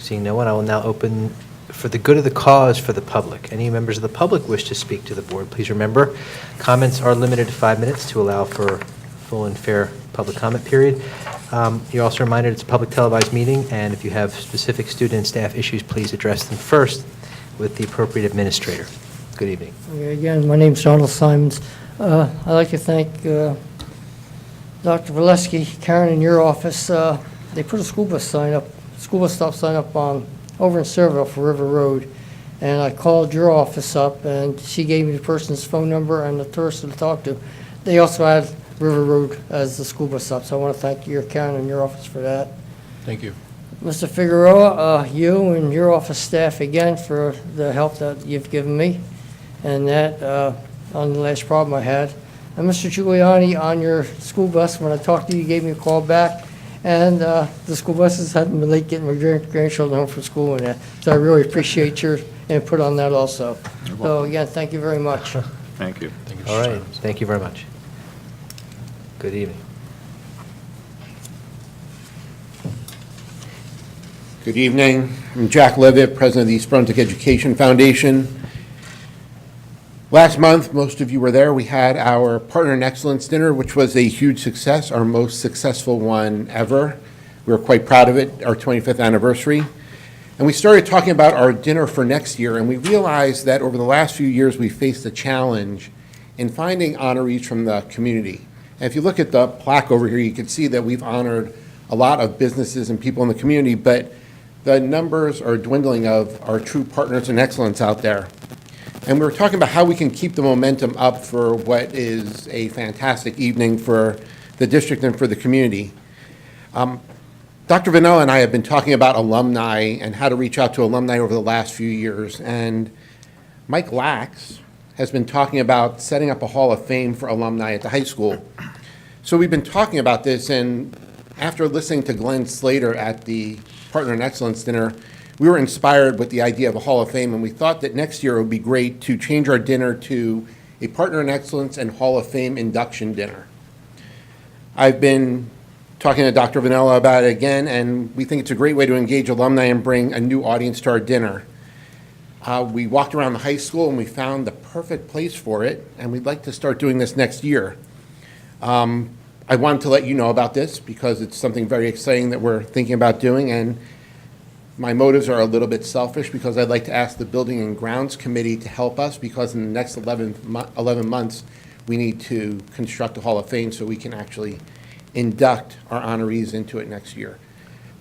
Seeing no one, I will now open for the good of the cause for the public. Any members of the public wish to speak to the board, please remember, comments are limited to 5 minutes to allow for full and fair public comment period. You're also reminded it's a public televised meeting, and if you have specific student and staff issues, please address them first with the appropriate administrator. Good evening. Okay, again, my name's Donald Simons. I'd like to thank Dr. Valesky, Karen, in your office. They put a school bus stop sign up on over in Serville for River Road, and I called your office up, and she gave me the person's phone number and the person to talk to. They also had River Road as the school bus stop, so I want to thank you, Karen, and your office for that. Thank you. Mr. Figueroa, you and your office staff again for the help that you've given me, and that on the last problem I had. And Mr. Giuliani, on your school bus, when I talked to you, you gave me a call back, and the school buses haven't been late getting my grandchildren home from school and that. So I really appreciate your input on that also. So again, thank you very much. Thank you. Thank you, All Mr. right, Simons. thank you very much. Good evening. Good evening. I'm Jack Levitt, president of the East Brunswick Education Foundation. Last month, most of you were there, we had our Partner in Excellence dinner, which was a huge success, our most successful one ever. We were quite proud of it, our 25th anniversary. And we started talking about our dinner for next year, and we realized that over the last few years, we faced a challenge in finding honorees from the community. And if you look at the plaque over here, you can see that we've honored a lot of businesses and people in the community, but the numbers are dwindling of our true partners in excellence out there. And we were talking about how we can keep the momentum up for what is a fantastic evening for the district and for the community. Dr. Vanella and I have been talking about alumni and how to reach out to alumni over the last few years. And Mike Lax has been talking about setting up a Hall of Fame for alumni at the high school. So we've been talking about this, and after listening to Glenn Slater at the Partner in Excellence dinner, we were inspired with the idea of a Hall of Fame, and we thought that next year it would be great to change our dinner to a Partner in Excellence and Hall of Fame induction dinner. I've been talking to Dr. Vanella about it again, and we think it's a great way to engage alumni and bring a new audience to our dinner. We walked around the high school and we found the perfect place for it, and we'd like to start doing this next year. I wanted to let you know about this because it's something very exciting that we're thinking about doing, and my motives are a little bit selfish because I'd like to ask the Building and Grounds Committee to help us, because in the next 11 months, we need to construct a Hall of Fame so we can actually induct our honorees into it next year.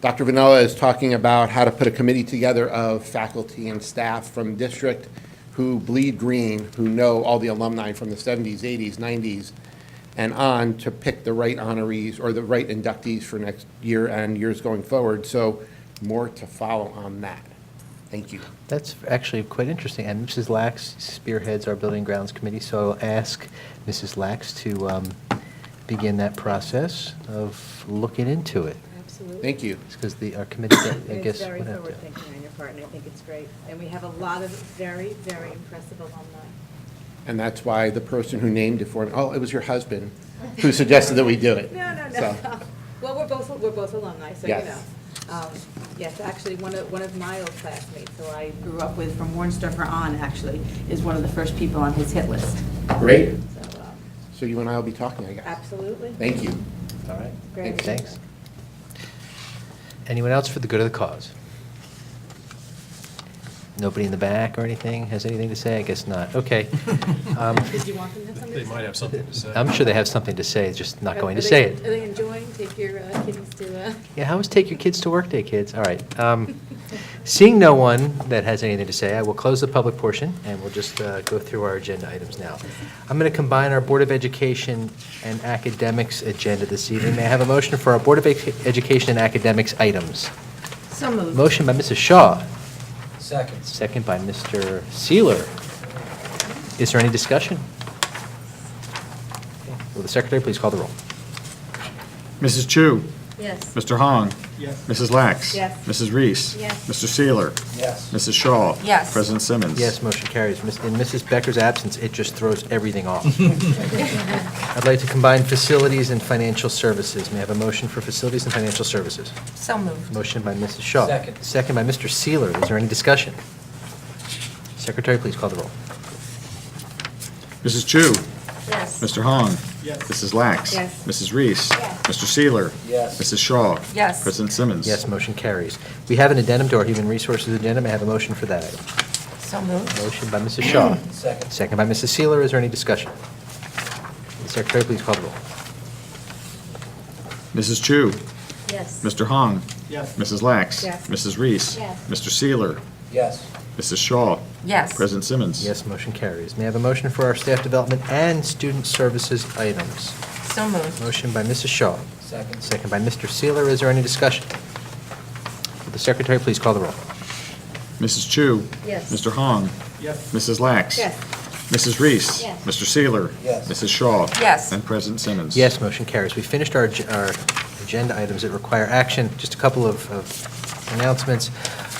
Dr. Vanella is talking about how to put a committee together of faculty and staff from district who bleed green, who know all the alumni from the 70s, 80s, 90s, and on, to pick the right honorees or the right inductees for next year and years going forward. So more to follow on that. Thank you. That's actually quite interesting. And Mrs. Lax spearheads our Building and Grounds Committee, so I'll ask Mrs. Lax to begin that process of looking into it. Absolutely. Thank you. Because our committee, I guess, It's very would have to. forward-thinking on your part, and I think it's great. And we have a lot of very, very impressive alumni. And that's why the person who named it for me, oh, it was your husband who suggested that we do it. No. So, Well, we're both alumni, so Yes. you know. Yes, actually, one of my old classmates, who I grew up with from Warnsdorfer on, actually, is one of the first people on his hit list. great. So, So you and I will be talking, I guess. absolutely. Thank you. All right. Great. Thanks. Anyone else for the good of the cause? Nobody in the back or anything has anything to say? I guess not. Okay. Did you want them to have something to They say? might have something to say. I'm sure they have something to say, just not going Are to say they- it. Are they enjoying? Take your kiddies to, Yeah, how was take your kids to work day, kids? All right. Seeing no one that has anything to say, I will close the public portion, and we'll just go through our agenda items now. I'm going to combine our Board of Education and Academics agenda this evening. May I have a motion for our Board of Education and Academics items? So moved. Motion by Mrs. Shaw. Second. Second by Mr. Seeler. Is there any discussion? Okay. Will the secretary please call the roll? Mrs. Chu? Yes. Mr. Hong? Yes. Mrs. Lax? Yes. Mrs. Reese? Yes. Mr. Seeler? Yes. Mrs. Shaw? Yes. President Simmons? Yes, motion carries. In Mrs. Becker's absence, it just throws everything off. I'd like to combine facilities and financial services. May I have a motion for facilities and financial services? So moved. Motion by Mrs. Shaw. Second. Second by Mr. Seeler. Is there any discussion? Secretary, please call the roll. Mrs. Chu? Yes. Mr. Hong? Yes. Mrs. Lax? Yes. Mrs. Reese? Yes. Mr. Seeler? Yes. Mrs. Shaw? Yes. President Simmons? Yes, motion carries. We have an addendum to our human resources agenda. May I have a motion for that item? So moved. Motion by Mrs. Shaw. Second. Second by Mrs. Seeler. Is there any discussion? The Secretary, please call the roll. Mrs. Chu? Yes. Mr. Hong? Yes. Mrs. Lax? Yes. Mrs. Reese? Yes. Mr. Seeler? Yes. Mrs. Shaw? Yes. President Simmons? Yes, motion carries. May I have a motion for our staff development and student services items? So moved. Motion by Mrs. Shaw. Second. Second by Mr. Seeler. Is there any discussion? Will the Secretary please call the roll? Mrs. Chu? Yes. Mr. Hong? Yes. Mrs. Lax? Yes. Mrs. Reese? Yes. Mr. Seeler? Yes. Mrs. Shaw? Yes. And President Simmons? Yes, motion carries. We finished our agenda items that require action. Just a couple of announcements.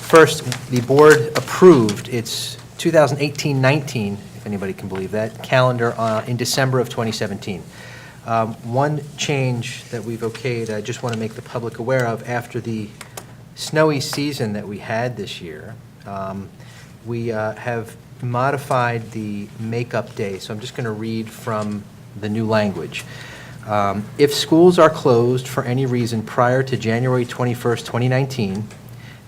First, the board approved its 2018-19, if anybody can believe that, calendar in December of 2017. One change that we've okayed, I just want to make the public aware of, after the snowy season that we had this year, we have modified the makeup day. So I'm just going to read from the new language. If schools are closed for any reason prior to January 21st, 2019,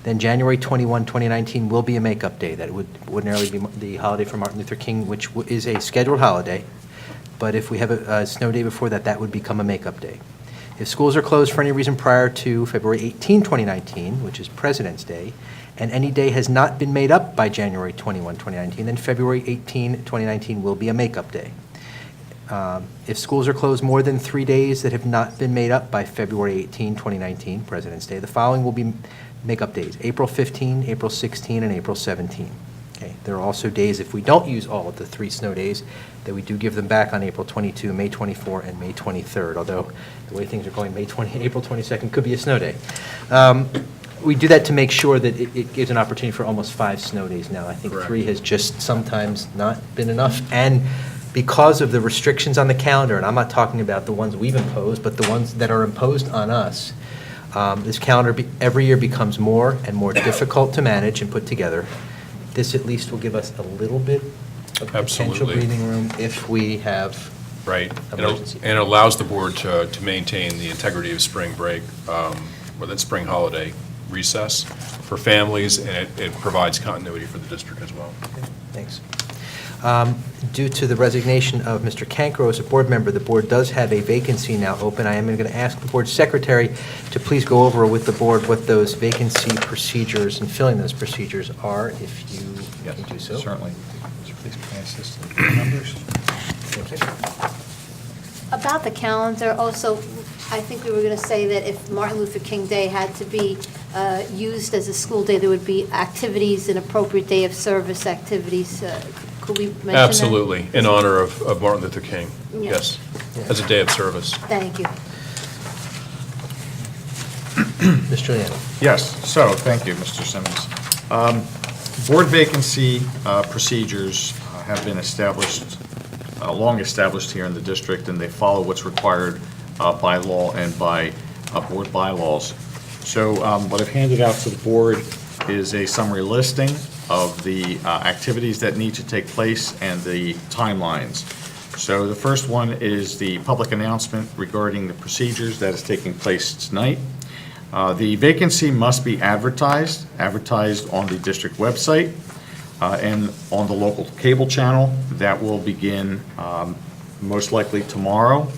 then January 21, 2019 will be a makeup day. That would ordinarily be the holiday for Martin Luther King, which is a scheduled holiday. But if we have a snow day before that, that would become a makeup day. If schools are closed for any reason prior to February 18, 2019, which is President's Day, and any day has not been made up by January 21, 2019, then February 18, 2019 will be a makeup day. If schools are closed more than 3 days that have not been made up by February 18, 2019, President's Day, the following will be makeup days: April 15, April 16, and April 17. Okay. There are also days, if we don't use all of the 3 snow days, that we do give them back on April 22, May 24, and May 23rd, although the way things are going, April 22nd could be a snow day. We do that to make sure that it gives an opportunity for almost 5 snow days now. I think Correct. 3 has just sometimes not been enough, and because of the restrictions on the calendar, and I'm not talking about the ones we've imposed, but the ones that are imposed on us, this calendar every year becomes more and more difficult to manage and put together. This at least will give us a little bit of potential Absolutely. breathing room if we have Right. Emergency. And it allows the board to maintain the integrity of spring break, or that spring holiday recess for families, and it provides continuity for the district as well. Thanks. Due to the resignation of Mr. Cancro as a board member, the board does have a vacancy now open. I am going to ask the board secretary to please go over with the board what those vacancy procedures and filling those procedures are, if you can do so. Certainly. Please pass this to the members. Thank you. About the calendar, also, I think we were going to say that if Martin Luther King Day had to be used as a school day, there would be activities, an appropriate day of service activities. Could we mention that? Absolutely, in honor of Martin Luther King, Yeah. yes, as a day of service. Thank you. Mr. Giuliano. Yes, so, thank you, Mr. Simmons. Board vacancy procedures have been established, long established here in the district, and they follow what's required by law and by board bylaws. So what I've handed out to the board is a summary listing of the activities that need to take place and the timelines. So the first one is the public announcement regarding the procedures that is taking place tonight. The vacancy must be advertised on the district website and on the local cable channel. That will begin most likely tomorrow.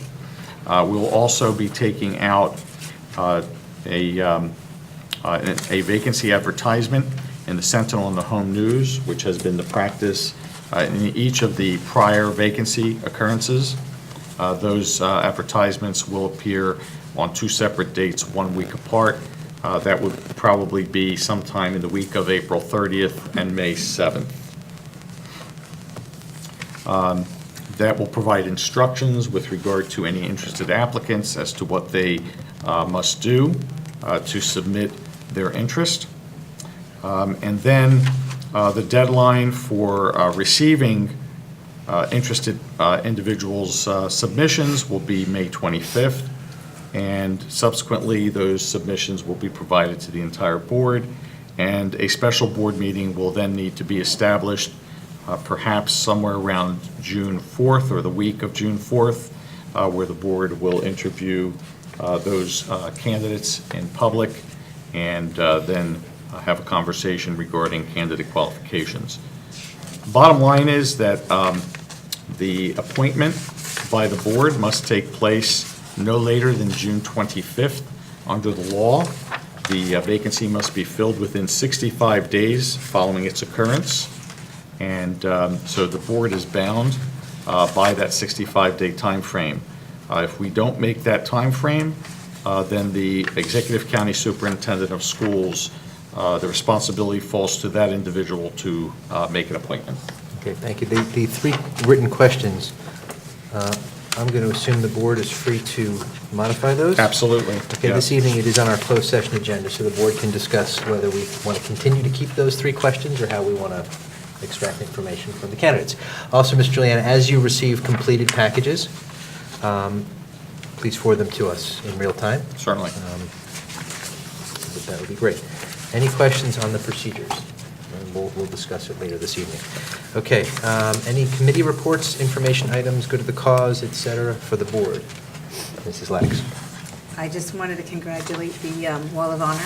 We'll also be taking out a vacancy advertisement in the Sentinel and the Home News, which has been the practice in each of the prior vacancy occurrences. Those advertisements will appear on 2 separate dates, 1 week apart. That would probably be sometime in the week of April 30th and May 7th. That will provide instructions with regard to any interested applicants as to what they must do to submit their interest. And then the deadline for receiving interested individuals' submissions will be May 25th, and subsequently, those submissions will be provided to the entire board, and a special board meeting will then need to be established, perhaps somewhere around June 4th or the week of June 4th, where the board will interview those candidates in public and then have a conversation regarding candidate qualifications. Bottom line is that the appointment by the board must take place no later than June 25th. Under the law, the vacancy must be filled within 65 days following its occurrence. And so the board is bound by that 65-day time frame. If we don't make that time frame, then the Executive County Superintendent of Schools, the responsibility falls to that individual to make an appointment. Okay, thank you. The three written questions, I'm going to assume the board is free to modify those? Absolutely. Okay, this evening it is on our closed session agenda, so the board can discuss whether we want to continue to keep those three questions or how we want to extract information from the candidates. Also, Ms. Juliana, as you receive completed packages, please forward them to us in real time. Certainly. That would be great. Any questions on the procedures? And we'll discuss it later this evening. Okay, any committee reports, information items, good of the cause, et cetera, for the board? Mrs. Lax. I just wanted to congratulate the Wall of Honor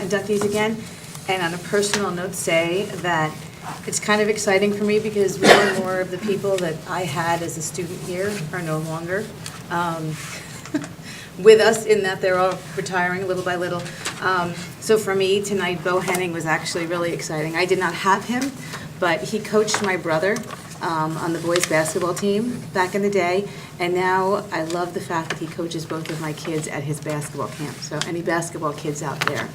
inductees again, and on a personal note say that it's kind of exciting for me because more and more of the people that I had as a student here are no longer with us, in that they're all retiring little by little. So for me, tonight, Bo Henning was actually really exciting. I did not have him, but he coached my brother on the boys' basketball team back in the day, and now I love the fact that he coaches both of my kids at his basketball camp. So any basketball kids out there,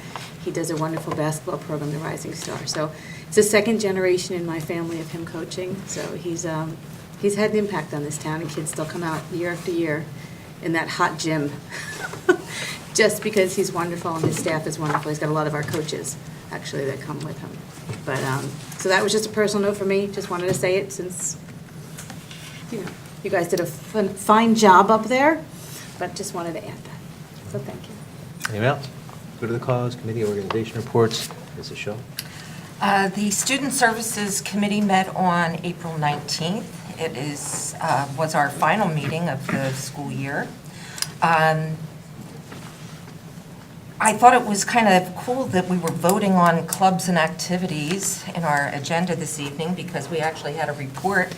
he does a wonderful basketball program, the Rising Star. So it's the second generation in my family of him coaching, so he's had an impact on this town, and kids still come out year after year in that hot gym, just because he's wonderful and his staff is wonderful. He's got a lot of our coaches, actually, that come with him. But, so that was just a personal note for me. Just wanted to say it since, you guys did a fine job up there, but just wanted to add that. So thank you. Anyone else? Good of the cause, committee, organization reports. Mrs. Shaw. The Student Services Committee met on April 19th. It was our final meeting of the school year. I thought it was kind of cool that we were voting on clubs and activities in our agenda this evening, because we actually had a report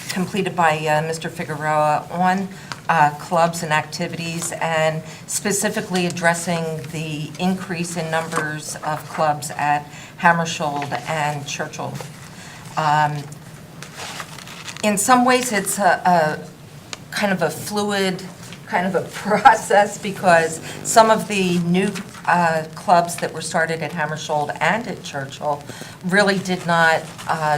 completed by Mr. Figueroa on clubs and activities, and specifically addressing the increase in numbers of clubs at Hammersholt and Churchill. In some ways, it's a kind of a fluid kind of a process, because some of the new clubs that were started at Hammersholt and at Churchill really did not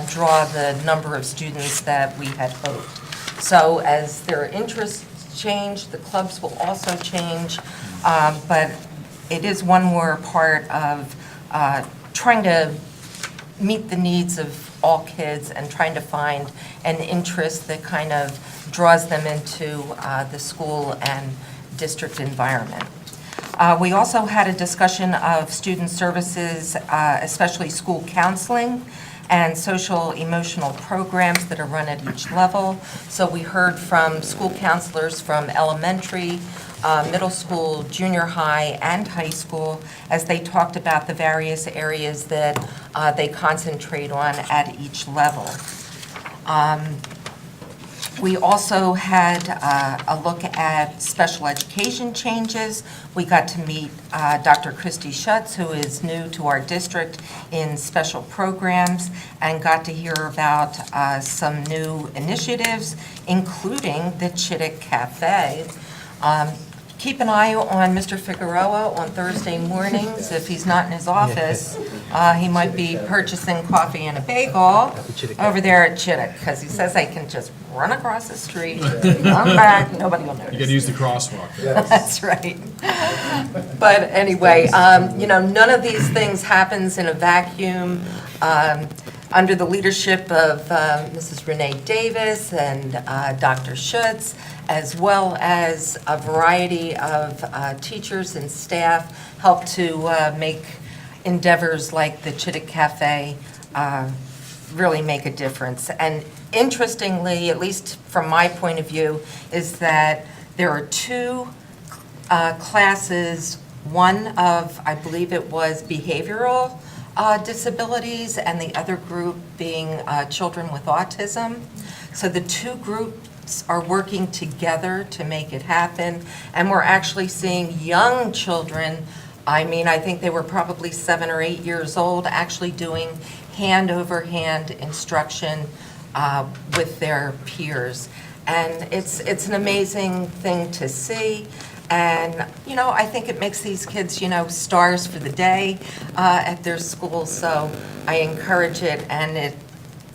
draw the number of students that we had hoped. So as their interests change, the clubs will also change, but it is one more part of trying to meet the needs of all kids and trying to find an interest that kind of draws them into the school and district environment. We also had a discussion of student services, especially school counseling and social emotional programs that are run at each level. So we heard from school counselors from elementary, middle school, junior high, and high school, as they talked about the various areas that they concentrate on at each level. We also had a look at special education changes. We got to meet Dr. Christy Schutz, who is new to our district in special programs, and got to hear about some new initiatives, including the Chittick Cafe. keep an eye on Mr. Figueroa on Thursday mornings. If he's not in his office, he might be purchasing coffee and a bagel over there at Chittick, because he says I can just run across the street, run back, nobody will notice. You got to use the crosswalk. That's right. But anyway, none of these things happens in a vacuum. Under the leadership of Mrs. Renee Davis and Dr. Schutz, as well as a variety of teachers and staff, help to make endeavors like the Chittick Cafe really make a difference. And interestingly, at least from my point of view, is that there are two classes, one of, I believe it was behavioral disabilities, and the other group being children with autism. So the two groups are working together to make it happen, and we're actually seeing young children, I think they were probably 7 or 8 years old, actually doing hand-over-hand instruction with their peers. And it's an amazing thing to see. And, I think it makes these kids, stars for the day at their school. So I encourage it. And it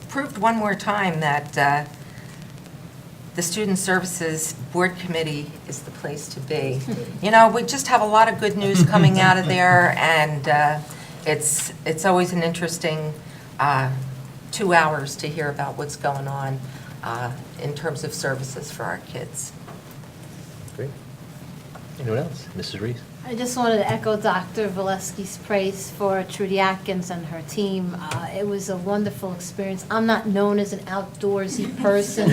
proved one more time that the Student Services Board Committee is the place to be. We just have a lot of good news coming out of there. And it's always an interesting 2 hours to hear about what's going on in terms of services for our kids. Great. Anyone else? Mrs. Reese? I just wanted to echo Dr. Valesky's praise for Trudy Atkins and her team. It was a wonderful experience. I'm not known as an outdoorsy person,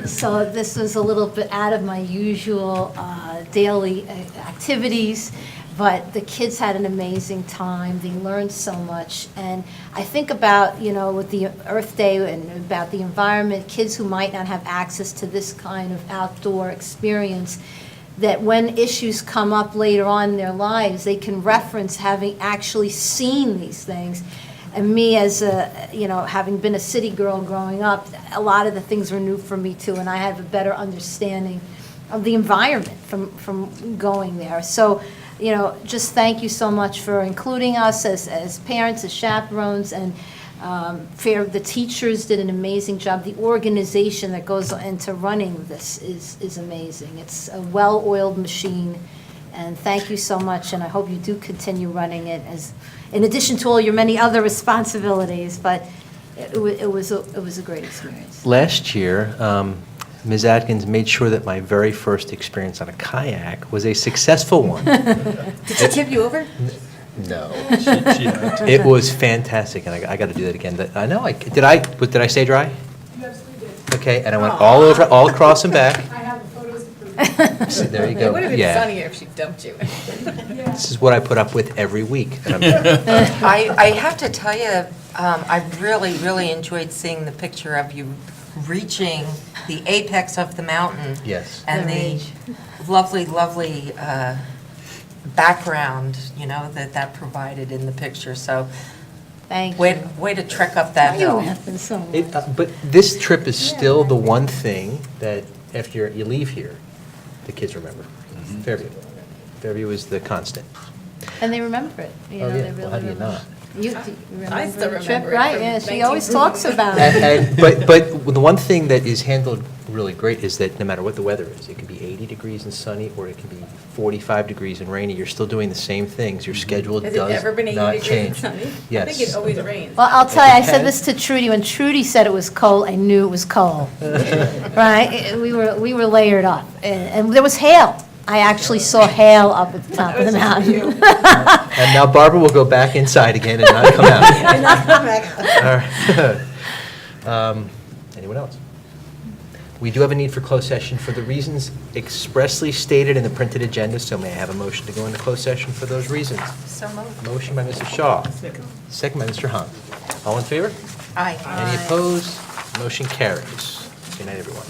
so this was a little bit out of my usual daily activities, but the kids had an amazing time. They learned so much, and I think about, with the Earth Day and about the environment, kids who might not have access to this kind of outdoor experience, that when issues come up later on in their lives, they can reference having actually seen these things. And me, as having been a city girl growing up, a lot of the things were new for me too, and I have a better understanding of the environment from going there. So, just thank you so much for including us as parents, as chaperones, and the teachers did an amazing job. The organization that goes into running this is amazing. It's a well-oiled machine, and thank you so much, and I hope you do continue running it in addition to all your many other responsibilities, but it was a great experience. Last year, Ms. Atkins made sure that my very first experience on a kayak was a successful one. Did she tip you over? No. It was fantastic, and I got to do that again. I know, did I stay dry? You absolutely did. Okay, and I went all across and back. I have the photos to prove. So there you go. It would have been Yeah. funnier if she dumped you. This is what I put up with every week. And I have to tell you, I really, really enjoyed seeing the picture of you reaching the apex of the mountain. Yes. And the lovely, lovely background, that provided in the picture. So Thank you. way to trek up that You hill. laughing so much. But this trip is still the one thing that after you leave here, the kids remember. Fairview. Fairview is the constant. And they remember it. Oh, yeah. They Well, really how do you remember. not? You remember I still the trip, remember it right? from Yeah, she always 19 talks about it. But the one thing that is handled really great is that no matter what the weather is, it can be 80 degrees and sunny, or it can be 45 degrees and rainy, you're still doing the same things. Your schedule Has does it ever been 80 not degrees and change. sunny? Yes. I think it always rains. Well, I'll tell you, I said depends. this to Trudy. When Trudy said it was cold, I knew it was cold. Right? We were layered up. And there was hail. I actually saw hail up at the top of the mountain. And now Barbara will go back inside again and not come out. All right. Anyone else? We do have a need for closed session for the reasons expressly stated in the printed agenda, so may I have a motion to go into closed session for those reasons? So moved. Motion by Mr. Shaw, second by Mr. Hahn. All in favor? Aye. Any opposed? Motion carries. Good night, everyone.